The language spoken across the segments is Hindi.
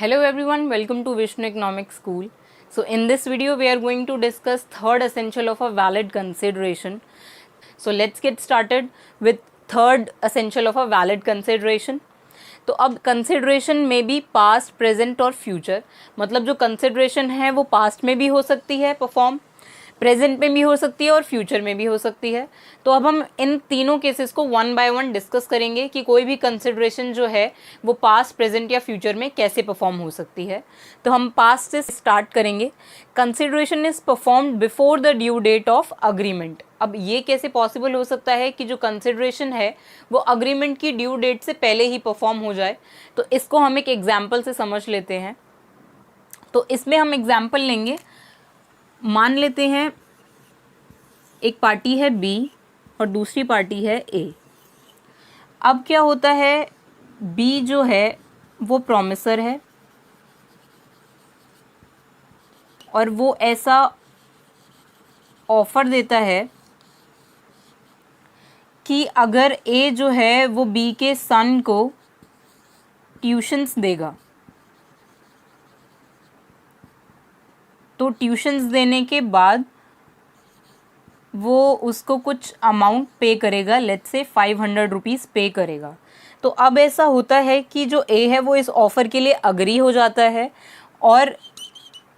Hello everyone, welcome to Vishnu Economic School. So in this video we are going to discuss third essential of a valid consideration. So let's get started with third essential of a valid consideration. तो अब कंसिडरेशन में भी पास्ट, प्रेजेंट और फ्यूचर, मतलब जो कंसिडरेशन है वो पास्ट में भी हो सकती है परफॉर्म, प्रेजेंट में भी हो सकती है और फ्यूचर में भी हो सकती है। तो अब हम इन तीनों केसेस को वन बाय वन डिस्कस करेंगे कि कोई भी कंसिडरेशन जो है वो पास्ट, प्रेजेंट या फ्यूचर में कैसे परफॉर्म हो सकती है। तो हम पास्ट से स्टार्ट करेंगे। Consideration is performed before the due date of agreement. अब ये कैसे पॉसिबल हो सकता है कि जो कंसिडरेशन है वो अग्रीमेंट की ड्यू डेट से पहले ही परफॉर्म हो जाए। तो इसको हम एक एग्जाम्पल से समझ लेते हैं। तो इसमें हम एग्जाम्पल लेंगे। मान लेते हैं एक पार्टी है बी और दूसरी पार्टी है ए। अब क्या होता है, बी जो है वो प्रॉमिसर है और वो ऐसा ऑफर देता है कि अगर ए जो है वो बी के सन को ट्यूशन्स देगा, तो ट्यूशन्स देने के बाद वो उसको कुछ अमाउंट पे करेगा, लेट्स से 500 रुपीज़ पे करेगा। तो अब ऐसा होता है कि जो ए है वो इस ऑफ़र के लिए अग्री हो जाता है और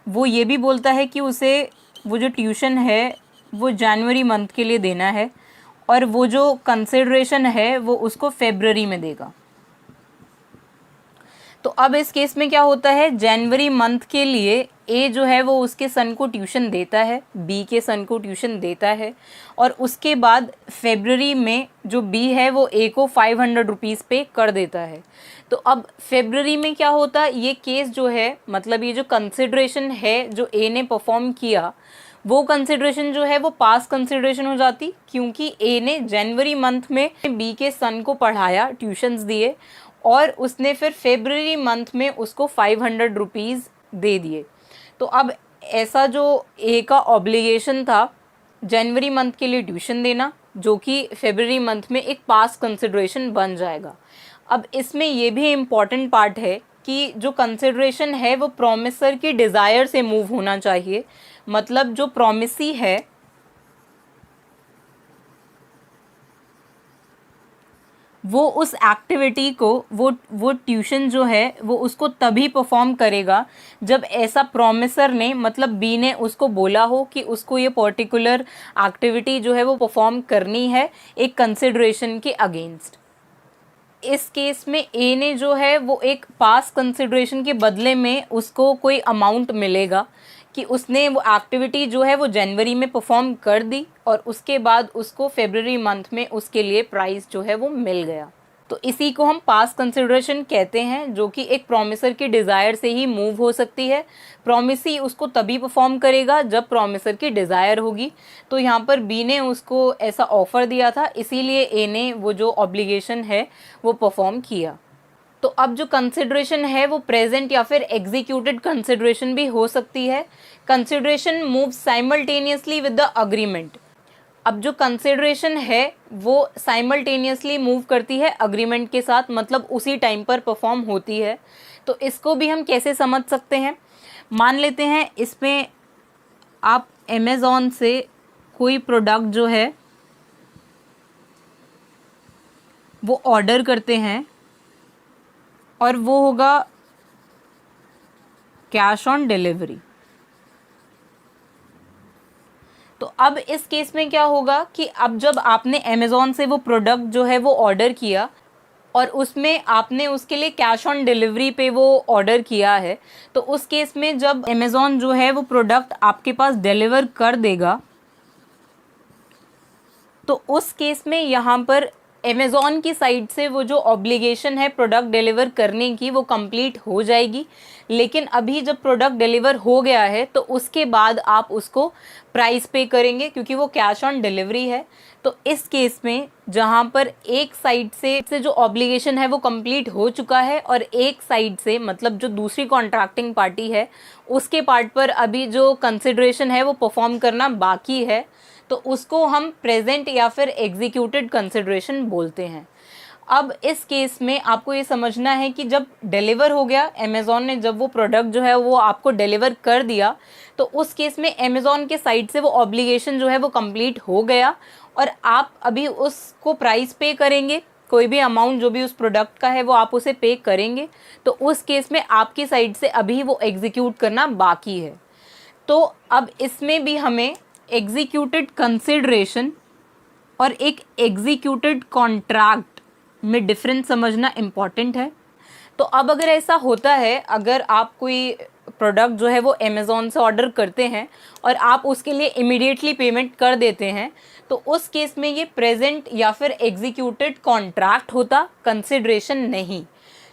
वो ये भी बोलता है कि उसे वो जो ट्यूशन है वो जनवरी मंथ के लिए देना है और वो जो कंसिडरेशन है वो उसको फेब्रुअरी में देगा। तो अब इस केस में क्या होता है, जनवरी मंथ के लिए ए जो है वो उसके सन को ट्यूशन देता है, बी के सन को ट्यूशन देता है और उसके बाद फेब्रुअरी में जो बी है वो ए को 500 रुपीज़ पे कर देता है। तो अब फेब्रुअरी में क्या होता, ये केस जो है, मतलब ये जो कंसिडरेशन है जो ए ने परफॉर्म किया वो कंसिडरेशन जो है वो पास कंसिडरेशन हो जाती, क्योंकि ए ने जनवरी मंथ में बी के सन को पढ़ाया, ट्यूशन्स दिए और उसने फिर फेब्रुअरी मंथ में उसको 500 रुपीज़ दे दिए। तो अब ऐसा जो ए का ऑब्लिगेशन था जनवरी मंथ के लिए ट्यूशन देना, जो कि फेब्रुअरी मंथ में एक पास कंसिडरेशन बन जाएगा। अब इसमें ये भी इम्पॉर्टेंट पार्ट है कि जो कंसिडरेशन है वो प्रॉमिसर की डिज़ायर से मूव होना चाहिए। मतलब जो प्रॉमिसी है वो उस एक्टिविटी को, वो ट्यूशन जो है वो उसको तभी परफॉर्म करेगा जब ऐसा प्रॉमिसर ने, मतलब बी ने उसको बोला हो कि उसको ये पर्टिकुलर एक्टिविटी जो है वो परफॉर्म करनी है एक कंसिडरेशन के अगेंस्ट। इस केस में ए ने जो है वो एक पास कंसिडरेशन के बदले में उसको कोई अमाउंट मिलेगा कि उसने वो एक्टिविटी जो है वो जनवरी में परफॉर्म कर दी और उसके बाद उसको फेब्रुअरी मंथ में उसके लिए प्राइस जो है वो मिल गया। तो इसी को हम पास कंसिडरेशन कहते हैं, जो कि एक प्रॉमिसर की डिज़ायर से ही मूव हो सकती है। प्रॉमिसी उसको तभी परफॉर्म करेगा जब प्रॉमिसर की डिज़ायर होगी। तो यहाँ पर बी ने उसको ऐसा ऑफ़र दिया था, इसीलिए ए ने वो जो ऑब्लिगेशन है वो परफॉर्म किया। तो अब जो कंसिडरेशन है वो प्रेजेंट या फिर एग्जीक्यूटेड कंसिडरेशन भी हो सकती है। Consideration move simultaneously with the agreement. अब जो कंसिडरेशन है वो साइमल्टेनियसली मूव करती है अग्रीमेंट के साथ, मतलब उसी टाइम पर परफॉर्म होती है। तो इसको भी हम कैसे समझ सकते हैं, मान लेते हैं इसमें आप अमेज़ॉन से कोई प्रोडक्ट जो है वो ऑर्डर करते हैं और वो होगा कैश ऑन डिलीवरी। तो अब इस केस में क्या होगा कि अब जब आपने अमेज़ॉन से वो प्रोडक्ट जो है वो ऑर्डर किया और उसमें आपने उसके लिए कैश ऑन डिलीवरी पे वो ऑर्डर किया है, तो उस केस में जब अमेज़ॉन जो है वो प्रोडक्ट आपके पास डिलीवर कर देगा, तो उस केस में यहाँ पर अमेज़ॉन की साइड से वो जो ऑब्लिगेशन है प्रोडक्ट डिलीवर करने की वो कंप्लीट हो जाएगी। लेकिन अभी जब प्रोडक्ट डिलीवर हो गया है तो उसके बाद आप उसको प्राइस पे करेंगे, क्योंकि वो कैश ऑन डिलीवरी है। तो इस केस में जहाँ पर एक साइड से जो ऑब्लिगेशन है वो कंप्लीट हो चुका है और एक साइड से, मतलब जो दूसरी कॉन्ट्रैक्टिंग पार्टी है उसके पार्ट पर अभी जो कंसिडरेशन है वो परफॉर्म करना बाकी है, तो उसको हम प्रेजेंट या फिर एग्जीक्यूटेड कंसिडरेशन बोलते हैं। अब इस केस में आपको ये समझना है कि जब डिलीवर हो गया, अमेज़ॉन ने जब वो प्रोडक्ट जो है वो आपको डिलीवर कर दिया, तो उस केस में अमेज़ॉन के साइड से वो ऑब्लिगेशन जो है वो कंप्लीट हो गया और आप अभी उसको प्राइस पे करेंगे, कोई भी अमाउंट जो भी उस प्रोडक्ट का है वो आप उसे पे करेंगे। तो उस केस में आपकी साइड से अभी वो एग्जीक्यूट करना बाकी है। तो अब इसमें भी हमें एग्जीक्यूटेड कंसिडरेशन और एक एग्जीक्यूटेड कॉन्ट्रैक्ट में डिफरेंस समझना इम्पॉर्टेंट है। तो अब अगर ऐसा होता है, अगर आप कोई प्रोडक्ट जो है वो अमेज़ॉन से ऑर्डर करते हैं और आप उसके लिए इमीडिएटली पेमेंट कर देते हैं, तो उस केस में ये प्रेजेंट या फिर एग्जीक्यूटेड कॉन्ट्रैक्ट होता, कंसिडरेशन नहीं।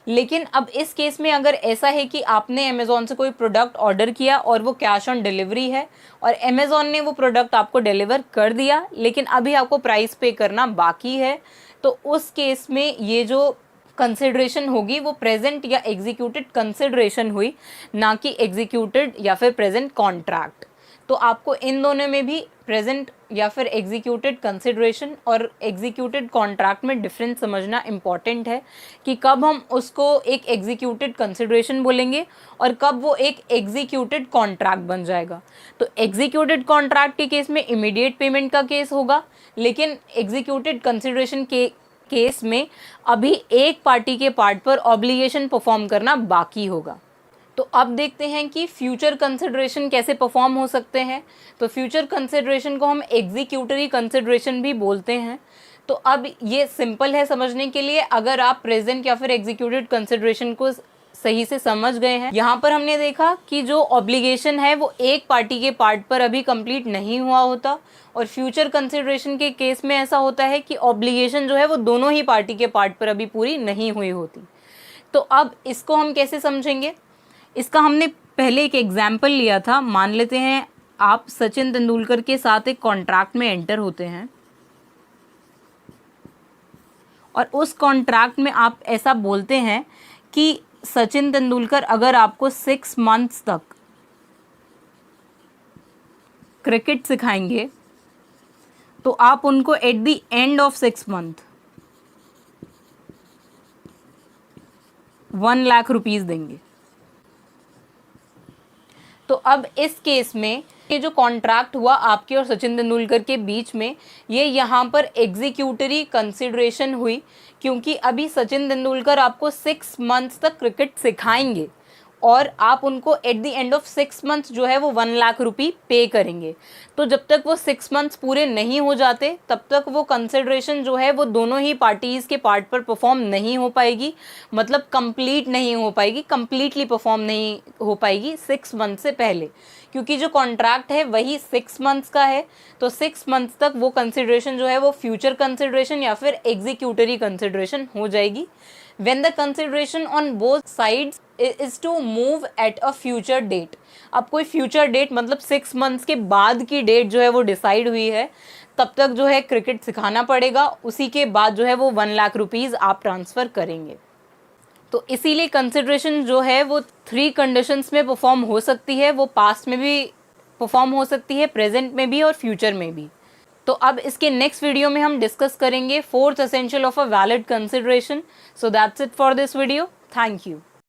लेकिन अब इस केस में अगर ऐसा है कि आपने अमेज़ॉन से कोई प्रोडक्ट ऑर्डर किया और वो कैश ऑन डिलीवरी है और अमेज़ॉन ने वो प्रोडक्ट आपको डिलीवर कर दिया, लेकिन अभी आपको प्राइस पे करना बाकी है, तो उस केस में ये जो कंसिडरेशन होगी वो प्रेजेंट या एग्जीक्यूटेड कंसिडरेशन हुई, ना कि एग्जीक्यूटेड या फिर प्रेजेंट कॉन्ट्रैक्ट। तो आपको इन दोनों में भी प्रेजेंट या फिर एग्जीक्यूटेड कंसिडरेशन और एग्जीक्यूटेड कॉन्ट्रैक्ट में डिफरेंस समझना इम्पॉर्टेंट है कि कब हम उसको एक एग्जीक्यूटेड कंसिडरेशन बोलेंगे और कब वो एक एग्जीक्यूटेड कॉन्ट्रैक्ट बन जाएगा। तो एग्जीक्यूटेड कॉन्ट्रैक्ट के केस में इमीडिएट पेमेंट का केस होगा, लेकिन एग्जीक्यूटेड कंसिडरेशन के केस में अभी एक पार्टी के पार्ट पर ऑब्लिगेशन परफॉर्म करना बाकी होगा। तो अब देखते हैं कि फ्यूचर कंसिडरेशन कैसे परफॉर्म हो सकते हैं। तो फ्यूचर कंसिडरेशन को हम एग्जीक्यूटरी कंसिडरेशन भी बोलते हैं। तो अब ये सिंपल है समझने के लिए, अगर आप प्रेजेंट या फिर एग्जीक्यूटेड कंसिडरेशन को सही से समझ गए हैं। यहाँ पर हमने देखा कि जो ऑब्लिगेशन है वो एक पार्टी के पार्ट पर अभी कंप्लीट नहीं हुआ होता, और फ्यूचर कंसिडरेशन के केस में ऐसा होता है कि ऑब्लिगेशन जो है वो दोनों ही पार्टी के पार्ट पर अभी पूरी नहीं हुई होती। तो अब इसको हम कैसे समझेंगे, इसका हमने पहले एक एग्जाम्पल लिया था। मान लेते हैं आप सचिन तेंदुलकर के साथ एक कॉन्ट्रैक्ट में एंटर होते हैं और उस कॉन्ट्रैक्ट में आप ऐसा बोलते हैं कि सचिन तेंदुलकर अगर आपको 6 मंथ्स तक क्रिकेट सिखाएंगे तो आप उनको at the end of 6 month 1 lakh rupees देंगे। तो अब इस केस में ये जो कॉन्ट्रैक्ट हुआ आपके और सचिन तेंदुलकर के बीच में, ये यहाँ पर एग्जीक्यूटरी कंसिडरेशन हुई, क्योंकि अभी सचिन तेंदुलकर आपको 6 मंथ्स तक क्रिकेट सिखाएंगे और आप उनको at the end of 6 months जो है वो 1 लाख रुपये पे करेंगे। तो जब तक वो 6 मंथ्स पूरे नहीं हो जाते तब तक वो कंसिडरेशन जो है वो दोनों ही पार्टीज़ के पार्ट पर परफॉर्म नहीं हो पाएगी, मतलब कंप्लीट नहीं हो पाएगी, कंप्लीटली परफॉर्म नहीं हो पाएगी 6 मंथ से पहले, क्योंकि जो कॉन्ट्रैक्ट है वही 6 मंथ्स का है। तो 6 मंथ्स तक वो कंसिडरेशन जो है वो फ्यूचर कंसिडरेशन या फिर एग्जीक्यूटरी कंसिडरेशन हो जाएगी। When the consideration on both sides is to move at a future date। अब कोई फ्यूचर डेट मतलब 6 मंथ्स के बाद की डेट जो है वो डिसाइड हुई है, तब तक जो है क्रिकेट सिखाना पड़ेगा, उसी के बाद जो है वो 1 लाख रुपीज़ आप ट्रांसफ़र करेंगे। तो इसीलिए कंसिडरेशन जो है वो 3 कंडीशंस में परफॉर्म हो सकती है, वो पास्ट में भी परफॉर्म हो सकती है, प्रेजेंट में भी और फ्यूचर में भी। तो अब इसके नेक्स्ट वीडियो में हम डिस्कस करेंगे 4th essential of a valid consideration. So that's it for this video. Thank you.